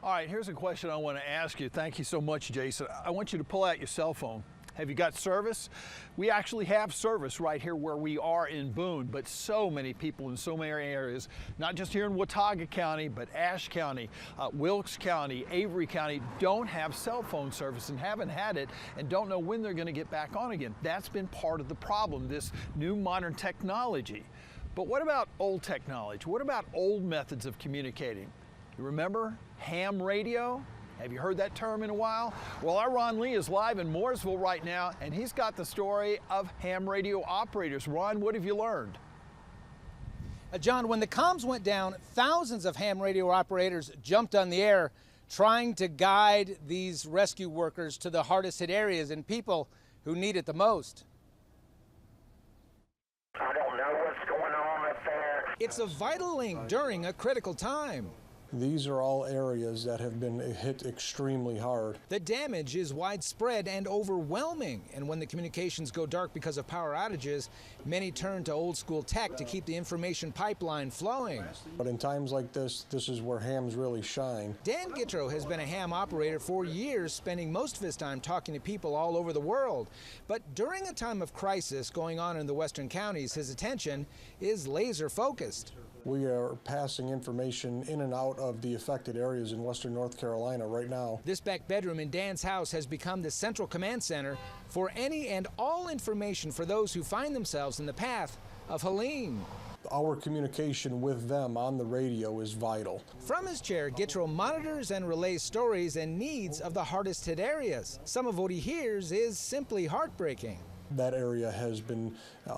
All right, here's a question I want to ask you. Thank you so much, Jason. I want you to pull out your cell phone. Have you got service? We actually have service right here where we are in Boone, but so many people in so many areas, not just here in Watauga County, but Ashe County, Wilkes County, Avery County, don't have cell phone service and haven't had it and don't know when they're going to get back on again. That's been part of the problem, this new modern technology. But what about old technology? What about old methods of communicating? You remember ham radio? Have you heard that term in a while? Well, our Ron Lee is live in Mooresville right now, and he's got the story of ham radio operators. Ron, what have you learned? John, when the comms went down, thousands of ham radio operators jumped on the air trying to guide these rescue workers to the hardest hit areas and people who need it the most. I don't know what's going on up there. It's a vital link during a critical time. These are all areas that have been hit extremely hard. The damage is widespread and overwhelming, and when the communications go dark because of power outages, many turn to old school tech to keep the information pipeline flowing. But in times like this is where hams really shine. Dan Gitro has been a ham operator for years, spending most of his time talking to people all over the world. But during a time of crisis going on in the western counties, his attention is laser focused. We are passing information in and out of the affected areas in western North Carolina right now. This back bedroom in Dan's house has become the central command center for any and all information for those who find themselves in the path of Helene. Our communication with them on the radio is vital. From his chair, Gitro monitors and relays stories and needs of the hardest hit areas. Some of what he hears is simply heartbreaking. That area has been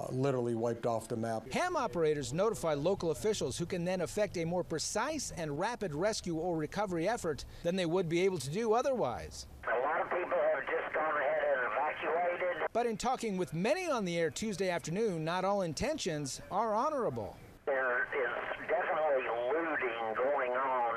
literally wiped off the map. Ham operators notify local officials who can then effect a more precise and rapid rescue or recovery effort than they would be able to do otherwise. A lot of people have just gone ahead and evacuated. But in talking with many on the air Tuesday afternoon, not all intentions are honorable. There is definitely looting going on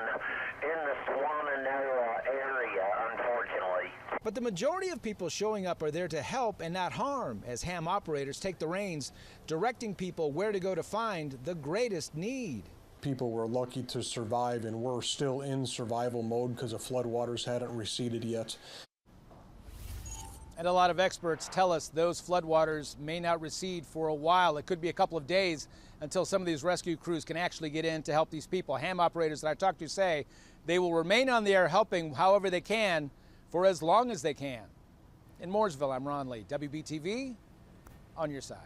in the Swannanoa area, unfortunately. But the majority of people showing up are there to help and not harm, as ham operators take the reins, directing people where to go to find the greatest need. People were lucky to survive, and we're still in survival mode because the floodwaters hadn't receded yet. And a lot of experts tell us those floodwaters may not recede for a while. It could be a couple of days until some of these rescue crews can actually get in to help these people. Ham operators that I talked to say they will remain on the air helping however they can for as long as they can. In Mooresville, I'm Ron Lee, WBTV, on your side.